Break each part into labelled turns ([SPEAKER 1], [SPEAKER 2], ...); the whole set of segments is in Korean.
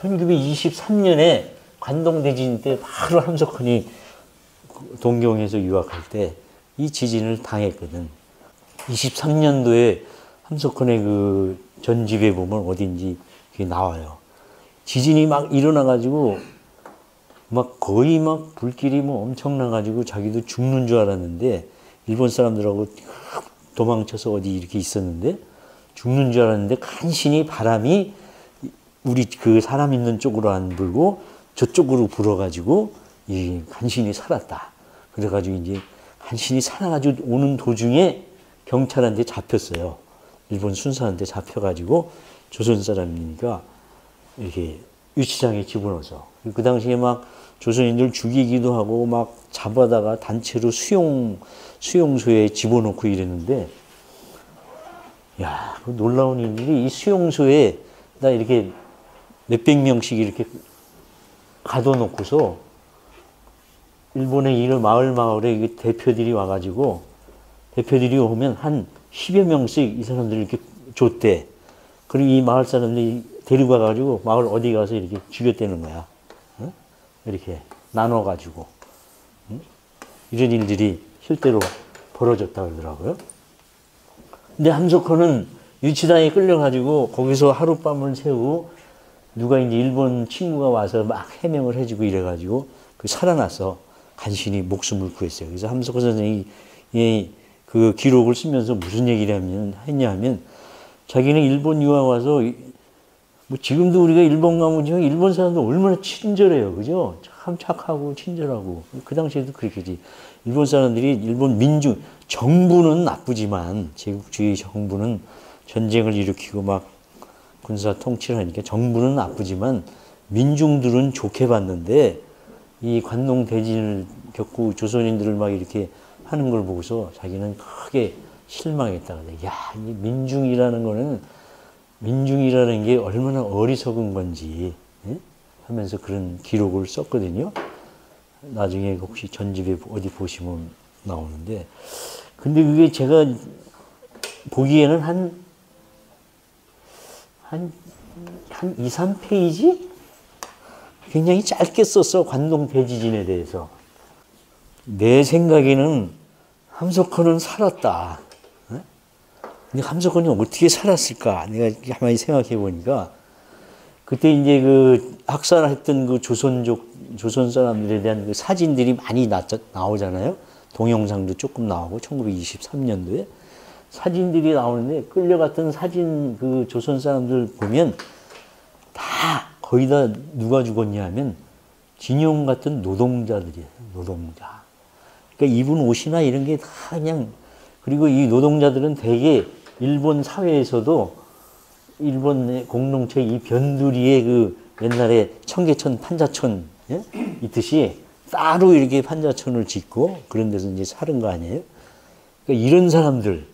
[SPEAKER 1] 1923년에 관동 대진 때 바로 함석헌이 동경에서 유학할 때 이 지진을 당했거든. 23년도에 함석헌의 그 전집에 보면 어딘지 그게 나와요. 지진이 막 일어나가지고 막 거의 막 불길이 뭐 엄청나가지고 자기도 죽는 줄 알았는데 일본 사람들하고 도망쳐서 어디 이렇게 있었는데 죽는 줄 알았는데 간신히 바람이 우리 그 사람 있는 쪽으로 안 불고 저쪽으로 불어가지고 이 간신히 살았다. 그래가지고 이제 간신히 살아가지고 오는 도중에 경찰한테 잡혔어요. 일본 순사한테 잡혀가지고 조선 사람이니까 이렇게 유치장에 집어넣어서 그 당시에 막 조선인들 죽이기도 하고 막 잡아다가 단체로 수용소에 집어넣고 이랬는데 야, 그 놀라운 일들이 이 수용소에 나 이렇게 몇백 명씩 이렇게 가둬놓고서 일본의 이런 마을에 대표들이 와가지고 대표들이 오면 한 10여 명씩 이 사람들을 이렇게 줬대. 그리고 이 마을 사람들이 데리고 가가지고 마을 어디 가서 이렇게 죽였다는 거야. 어? 이렇게 나눠가지고. 응? 이런 일들이 실제로 벌어졌다 그러더라고요. 근데 함석헌은 유치장에 끌려가지고 거기서 하룻밤을 새우고 누가 이제 일본 친구가 와서 막 해명을 해주고 이래가지고 그 살아나서 간신히 목숨을 구했어요. 그래서 함석헌 선생이 그 기록을 쓰면서 무슨 얘기를 했냐 하면 자기는 일본 유학 와서 뭐 지금도 우리가 일본 가면 일본 사람들 얼마나 친절해요. 그죠? 참 착하고 친절하고. 그 당시에도 그렇겠지. 일본 사람들이 일본 민중, 정부는 나쁘지만 제국주의 정부는 전쟁을 일으키고 막 군사 통치를 하니까 정부는 나쁘지만 민중들은 좋게 봤는데 이 관동 대진을 겪고 조선인들을 막 이렇게 하는 걸 보고서 자기는 크게 실망했다. 야, 이 민중이라는 게 얼마나 어리석은 건지 하면서 그런 기록을 썼거든요. 나중에 혹시 전집에 어디 보시면 나오는데 근데 그게 제가 보기에는 한 2, 3페이지? 굉장히 짧게 썼어. 관동 대지진에 대해서. 내 생각에는 함석헌은 살았다. 근데 함석헌이 어떻게 살았을까? 내가 가만히 생각해 보니까 그때 이제 그 학살했던 그 조선 사람들에 대한 그 사진들이 많이 나오잖아요. 동영상도 조금 나오고 1923년도에 사진들이 나오는데 끌려갔던 사진 그 조선 사람들 보면 다 거의 다 누가 죽었냐 하면 진용 같은 노동자들이에요. 노동자. 그러니까 입은 옷이나 이런 게 다 그냥 그리고 이 노동자들은 대개 일본 사회에서도 일본 공동체 이 변두리에 그 옛날에 청계천 판자촌 예? 있듯이 따로 이렇게 판자촌을 짓고 그런 데서 이제 사는 거 아니에요? 그러니까 이런 사람들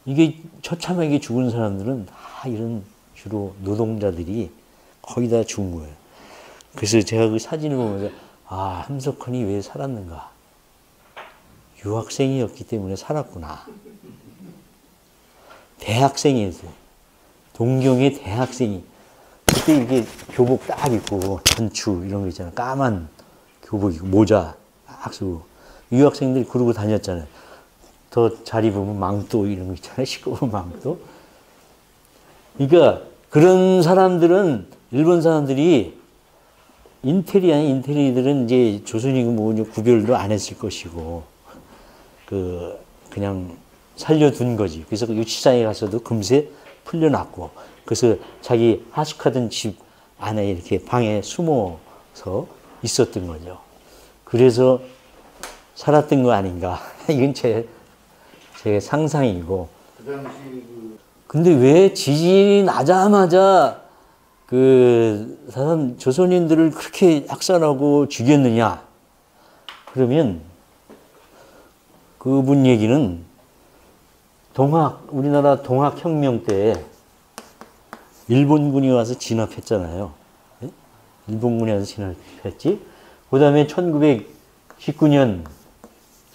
[SPEAKER 1] 이게 처참하게 죽은 사람들은 다 이런 주로 노동자들이 거의 다 죽은 거예요. 그래서 제가 그 사진을 보면서 아 함석헌이 왜 살았는가? 유학생이었기 때문에 살았구나. 대학생이었어요. 동경의 대학생이 그때 이렇게 교복 딱 입고 단추 이런 거 있잖아요. 까만 교복 입고 모자 딱 쓰고 유학생들이 그러고 다녔잖아요. 더 잘 입으면 망토 이런 거 있잖아요. 시꺼먼 망토. 그러니까 그런 사람들은 일본 사람들이 인테리들은 이제 조선이고 뭐 구별도 안 했을 것이고 그냥 살려둔 거지. 그래서 그 유치장에 가서도 금세 풀려났고 그래서 자기 하숙하던 집 안에 이렇게 방에 숨어서 있었던 거죠. 그래서 살았던 거 아닌가. 이건 제 상상이고. 근데 왜 지진이 나자마자 그 사람 조선인들을 그렇게 학살하고 죽였느냐? 그러면 그분 얘기는 우리나라 동학혁명 때 일본군이 와서 진압했잖아요. 네? 일본군이 와서 진압했지. 그 다음에 1919년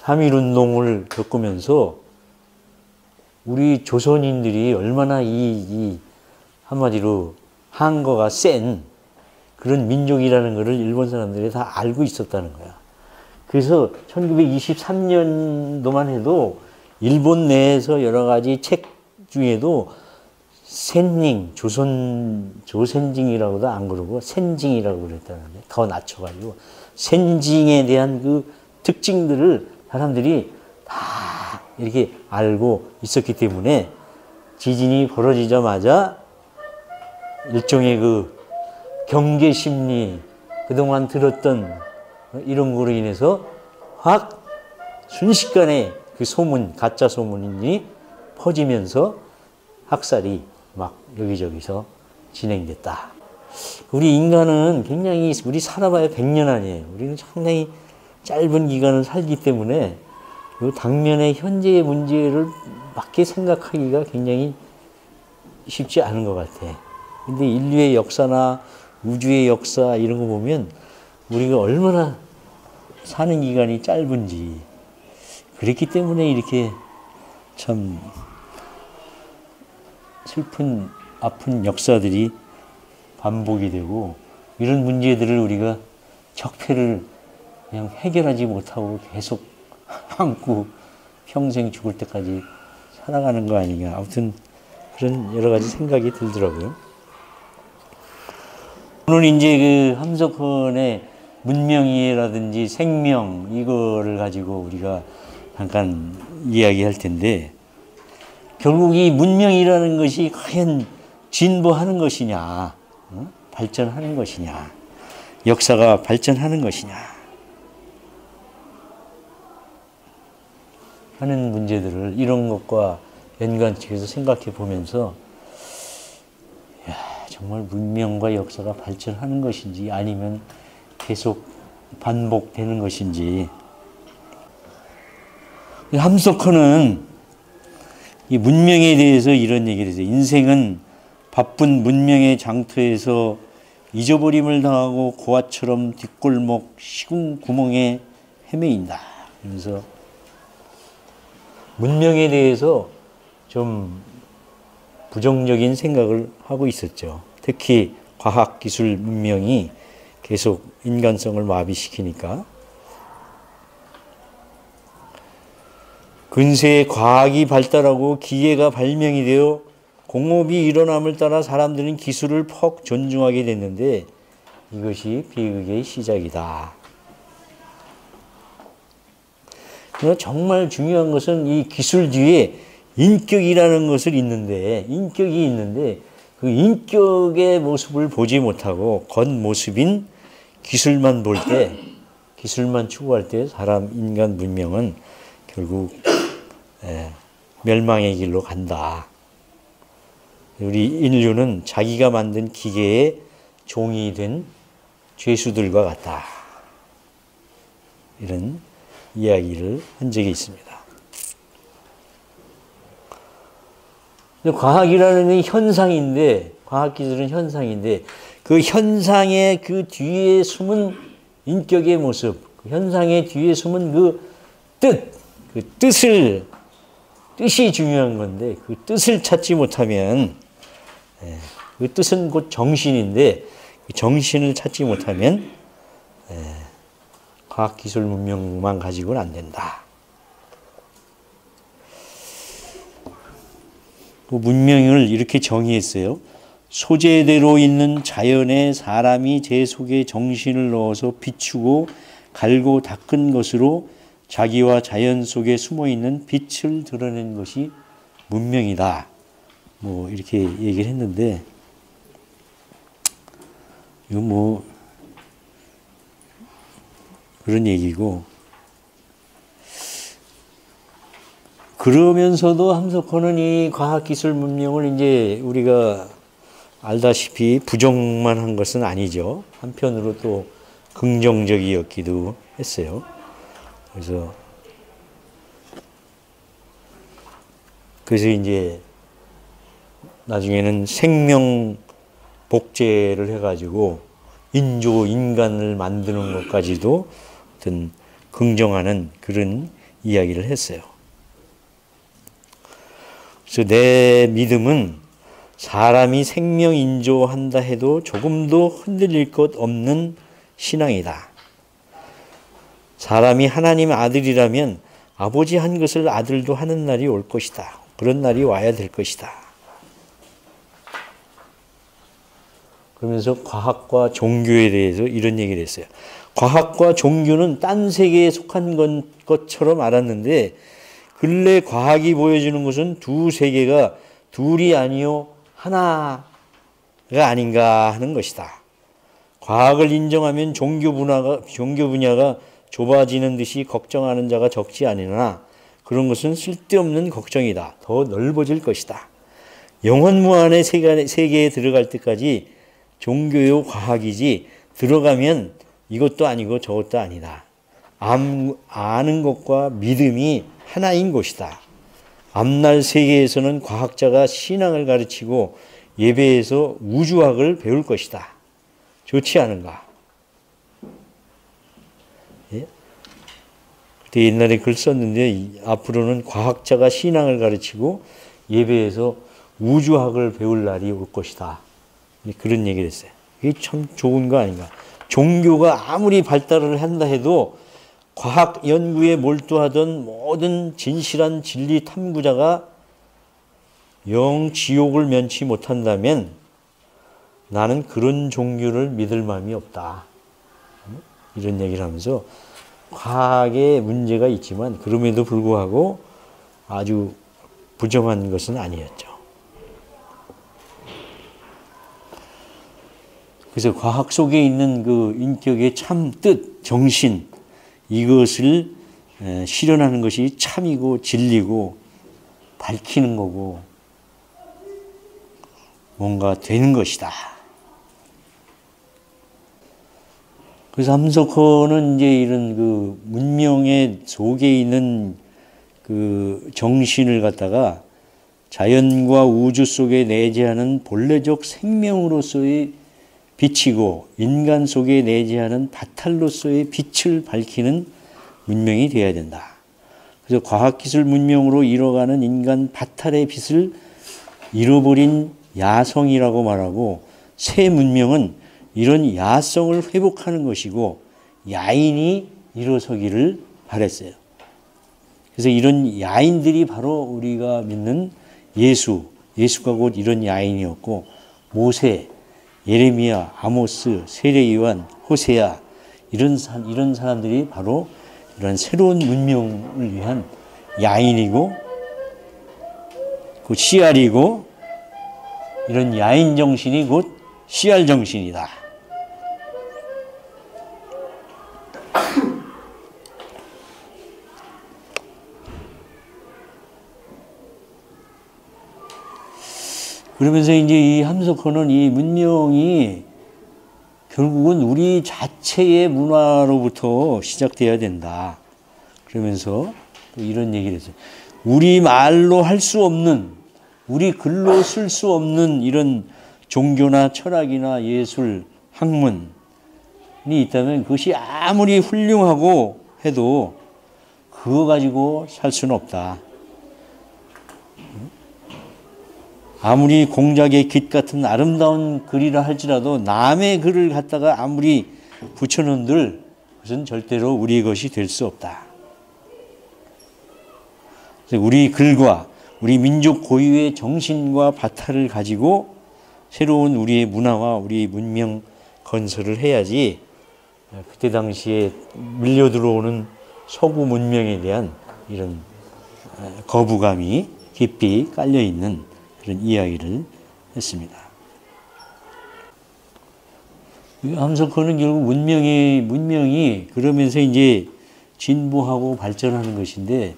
[SPEAKER 1] 3.1운동을 겪으면서 우리 조선인들이 얼마나 이 한마디로 한거가 센 그런 민족이라는 것을 일본 사람들이 다 알고 있었다는 거야. 그래서 1923년도만 해도 일본 내에서 여러 가지 책 중에도 센닝, 조센징이라고도 안 그러고 센징이라고 그랬다는데 더 낮춰가지고 센징에 대한 그 특징들을 사람들이 다 이렇게 알고 있었기 때문에 지진이 벌어지자마자 일종의 그 경계 심리, 그동안 들었던 이런 거로 인해서 확 순식간에 그 소문, 가짜 소문이 퍼지면서 학살이 막 여기저기서 진행됐다. 우리 인간은 굉장히, 우리 살아봐야 100년 아니에요. 우리는 상당히 짧은 기간을 살기 때문에 이 당면의 현재의 문제를 맞게 생각하기가 굉장히 쉽지 않은 것 같아. 근데 인류의 역사나 우주의 역사 이런 거 보면 우리가 얼마나 사는 기간이 짧은지, 그랬기 때문에 이렇게 참 슬픈 아픈 역사들이 반복이 되고, 이런 문제들을 우리가 적폐를 그냥 해결하지 못하고 계속 안고 평생 죽을 때까지 살아가는 거 아닌가. 아무튼 그런 여러 가지 생각이 들더라고요. 오늘 이제 그 함석헌의 문명이라든지 생명 이거를 가지고 우리가 잠깐 이야기할 텐데, 결국 이 문명이라는 것이 과연 진보하는 것이냐, 발전하는 것이냐, 역사가 발전하는 것이냐 하는 문제들을 이런 것과 연관지어서 생각해 보면서, 야, 정말 문명과 역사가 발전하는 것인지 아니면 계속 반복되는 것인지. 함석헌은 이 문명에 대해서 이런 얘기를 했어요. 인생은 바쁜 문명의 장터에서 잊어버림을 당하고 고아처럼 뒷골목 시궁 구멍에 헤매인다. 그래서 문명에 대해서 좀 부정적인 생각을 하고 있었죠. 특히 과학기술 문명이 계속 인간성을 마비시키니까. 근세에 과학이 발달하고 기계가 발명이 되어 공업이 일어남을 따라 사람들은 기술을 퍽 존중하게 됐는데 이것이 비극의 시작이다. 정말 중요한 것은 이 기술 뒤에 인격이라는 것을 인격이 있는데 그 인격의 모습을 보지 못하고 겉모습인 기술만 볼 때, 기술만 추구할 때 사람, 인간 문명은 결국 멸망의 길로 간다. 우리 인류는 자기가 만든 기계의 종이 된 죄수들과 같다. 이런 이야기를 한 적이 있습니다. 과학이라는 현상인데, 과학기술은 현상인데, 그 현상의 그 뒤에 숨은 인격의 모습, 그 현상의 뒤에 숨은 그 뜻이 중요한 건데, 그 뜻을 찾지 못하면, 그 뜻은 곧 정신인데, 그 정신을 찾지 못하면, 과학기술 문명만 가지고는 안 된다. 그 문명을 이렇게 정의했어요. 소재대로 있는 자연에 사람이 제 속에 정신을 넣어서 비추고 갈고 닦은 것으로 자기와 자연 속에 숨어있는 빛을 드러낸 것이 문명이다. 뭐 이렇게 얘기를 했는데, 이거 뭐 그런 얘기고, 그러면서도 함석헌은 이 과학기술 문명을 이제 우리가 알다시피 부정만 한 것은 아니죠. 한편으로 또 긍정적이었기도 했어요. 그래서 이제 나중에는 생명 복제를 해가지고 인간을 만드는 것까지도 어떤 긍정하는 그런 이야기를 했어요. 그래서 내 믿음은 사람이 생명 인조한다 해도 조금도 흔들릴 것 없는 신앙이다. 사람이 하나님 아들이라면 아버지 한 것을 아들도 하는 날이 올 것이다. 그런 날이 와야 될 것이다. 그러면서 과학과 종교에 대해서 이런 얘기를 했어요. 과학과 종교는 딴 세계에 속한 것처럼 알았는데 근래 과학이 보여주는 것은 두 세계가 둘이 아니요 하나가 아닌가 하는 것이다. 과학을 인정하면 종교 분야가 좁아지는 듯이 걱정하는 자가 적지 않으나 그런 것은 쓸데없는 걱정이다. 더 넓어질 것이다. 영원무한의 세계에 들어갈 때까지 종교요 과학이지 들어가면 이것도 아니고 저것도 아니다. 아는 것과 믿음이 하나인 것이다. 앞날 세계에서는 과학자가 신앙을 가르치고 예배에서 우주학을 배울 것이다. 좋지 않은가? 예? 그때 옛날에 글 썼는데 앞으로는 과학자가 신앙을 가르치고 예배에서 우주학을 배울 날이 올 것이다. 그런 얘기를 했어요. 이게 참 좋은 거 아닌가? 종교가 아무리 발달을 한다 해도 과학 연구에 몰두하던 모든 진실한 진리 탐구자가 영 지옥을 면치 못한다면 나는 그런 종교를 믿을 마음이 없다. 이런 얘기를 하면서 과학에 문제가 있지만 그럼에도 불구하고 아주 부정한 것은 아니었죠. 그래서 과학 속에 있는 그 인격의 참 뜻, 정신 이것을 실현하는 것이 참이고 진리고 밝히는 거고 뭔가 되는 것이다. 그래서 함석헌은 이제 이런 그 문명의 속에 있는 그 정신을 갖다가 자연과 우주 속에 내재하는 본래적 생명으로서의 빛이고 인간 속에 내재하는 바탈로서의 빛을 밝히는 문명이 되어야 된다. 그래서 과학기술 문명으로 이뤄가는 인간 바탈의 빛을 잃어버린 야성이라고 말하고 새 문명은 이런 야성을 회복하는 것이고 야인이 일어서기를 바랬어요. 그래서 이런 야인들이 바로 우리가 믿는 예수가 곧 이런 야인이었고 모세, 예레미야, 아모스, 세례요한, 호세야 이런 사람들이 바로 이런 새로운 문명을 위한 야인이고 그 씨알이고 이런 야인 정신이 곧 씨알 정신이다. 그러면서 이제 이 함석헌은 이 문명이 결국은 우리 자체의 문화로부터 시작돼야 된다. 그러면서 또 이런 얘기를 했어요. 우리 말로 할 수 없는, 우리 글로 쓸 수 없는 이런 종교나 철학이나 예술, 학문이 있다면 그것이 아무리 훌륭하고 해도 그거 가지고 살 수는 없다. 아무리 공작의 깃 같은 아름다운 글이라 할지라도 남의 글을 갖다가 아무리 붙여놓은들 그것은 절대로 우리 것이 될 수 없다. 우리 글과 우리 민족 고유의 정신과 바탈을 가지고 새로운 우리의 문화와 우리의 문명 건설을 해야지 그때 당시에 밀려 들어오는 서구 문명에 대한 이런 거부감이 깊이 깔려 있는 그런 이야기를 했습니다. 함석헌은 결국 문명이 그러면서 이제 진보하고 발전하는 것인데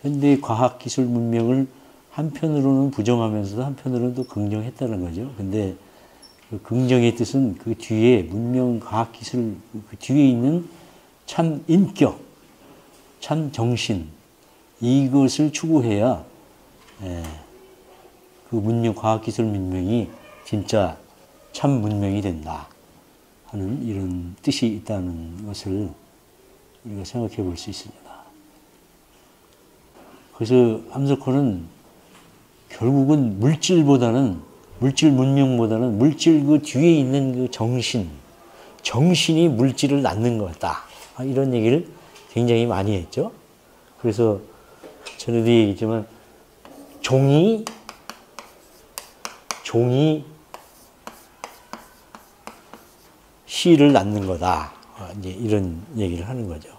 [SPEAKER 1] 현대 과학기술 문명을 한편으로는 부정하면서도 한편으로는 또 긍정했다는 거죠. 근데 그 긍정의 뜻은 그 뒤에 문명 과학기술 그 뒤에 있는 참 인격, 참 정신 이것을 추구해야 그 문명, 과학기술 문명이 진짜 참 문명이 된다 하는 이런 뜻이 있다는 것을 우리가 생각해 볼 수 있습니다. 그래서 함석헌은 결국은 물질보다는 물질 문명보다는 물질 그 뒤에 있는 그 정신이 물질을 낳는 거다. 이런 얘기를 굉장히 많이 했죠. 그래서 전에도 얘기했지만 종이 씨를 낳는 거다. 이제 이런 얘기를 하는 거죠.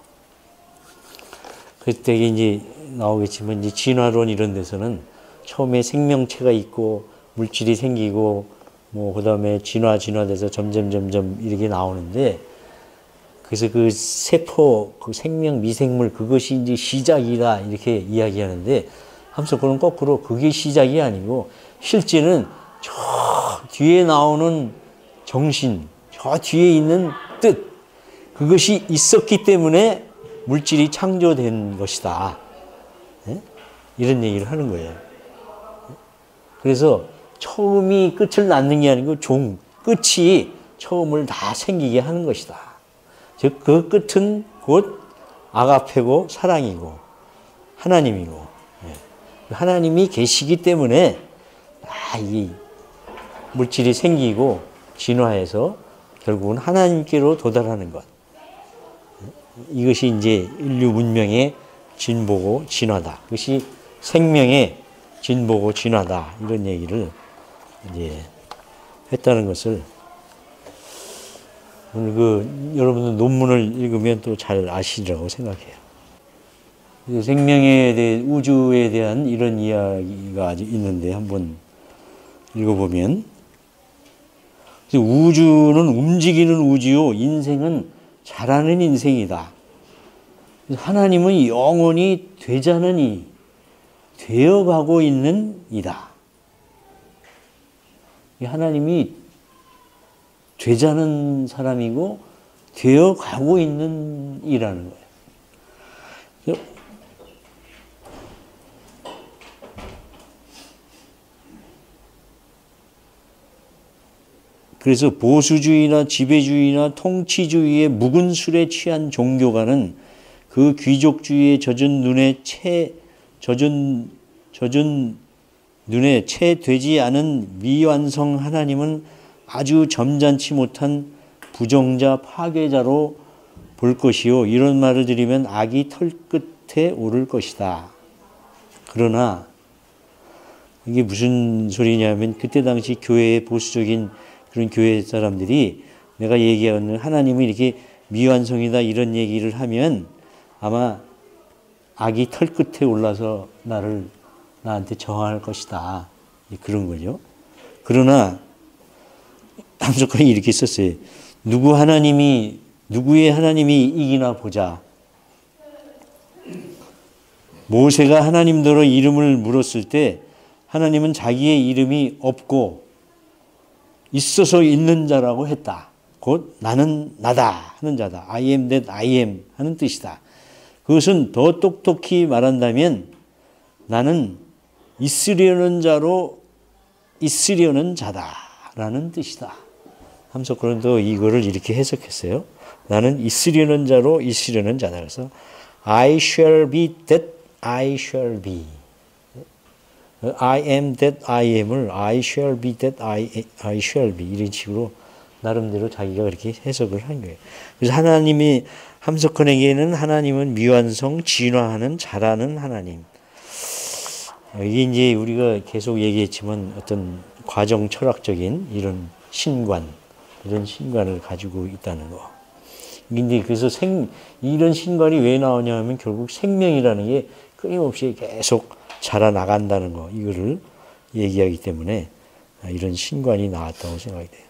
[SPEAKER 1] 그때 이제 나오겠지만 이제 진화론 이런 데서는 처음에 생명체가 있고 물질이 생기고 뭐 그다음에 진화돼서 점점 이렇게 나오는데 그래서 그 세포, 그 생명 미생물 그것이 이제 시작이다 이렇게 이야기하는데 함석호는 거꾸로 그게 시작이 아니고 실제는 저 뒤에 나오는 정신, 저 뒤에 있는 뜻 그것이 있었기 때문에 물질이 창조된 것이다. 네? 이런 얘기를 하는 거예요. 그래서 처음이 끝을 낳는 게 아니고 끝이 처음을 다 생기게 하는 것이다. 즉 그 끝은 곧 아가페고 사랑이고 하나님이고 하나님이 계시기 때문에 이 물질이 생기고 진화해서 결국은 하나님께로 도달하는 것. 이것이 이제 인류 문명의 진보고 진화다. 그것이 생명의 진보고 진화다. 이런 얘기를 이제 했다는 것을 오늘 여러분들 논문을 읽으면 또 잘 아시리라고 생각해요. 생명에 대해 우주에 대한 이런 이야기가 아주 있는데 한번 읽어보면 우주는 움직이는 우주요 인생은 자라는 인생이다. 하나님은 영원히 되자는 되어가고 있는 이다. 하나님이 되자는 사람이고 되어가고 있는 이라는 거예요. 그래서 보수주의나 지배주의나 통치주의의 묵은 술에 취한 종교가는 그 귀족주의에 젖은 눈에 채 되지 않은 미완성 하나님은 아주 점잖지 못한 부정자 파괴자로 볼 것이요. 이런 말을 드리면 악이 털끝에 오를 것이다. 그러나 이게 무슨 소리냐면 그때 당시 교회의 보수적인 그런 교회 사람들이 내가 얘기하는 하나님이 이렇게 미완성이다 이런 얘기를 하면 아마 악이 털끝에 올라서 나한테 저항할 것이다. 그런 거죠. 그러나 함석헌이 이렇게 썼어요. 누구의 하나님이 이기나 보자. 모세가 하나님더러 이름을 물었을 때 하나님은 자기의 이름이 없고 있어서 있는 자라고 했다. 곧 나는 나다 하는 자다. I am that I am 하는 뜻이다. 그것은 더 똑똑히 말한다면 나는 있으려는 자로 있으려는 자다라는 뜻이다. 함석헌은 이거를 이렇게 해석했어요. 나는 있으려는 자로 있으려는 자다. 그래서 I shall be that I shall be. I am that I am을 I shall be that I shall be 이런 식으로 나름대로 자기가 그렇게 해석을 한 거예요. 그래서 함석헌에게는 하나님은 미완성, 진화하는, 자라는 하나님. 이게 이제 우리가 계속 얘기했지만 어떤 과정 철학적인 이런 신관을 가지고 있다는 거. 근데 그래서 이런 신관이 왜 나오냐 하면 결국 생명이라는 게 끊임없이 계속 자라나간다는 거. 이거를 얘기하기 때문에 이런 신관이 나왔다고 생각이 돼요.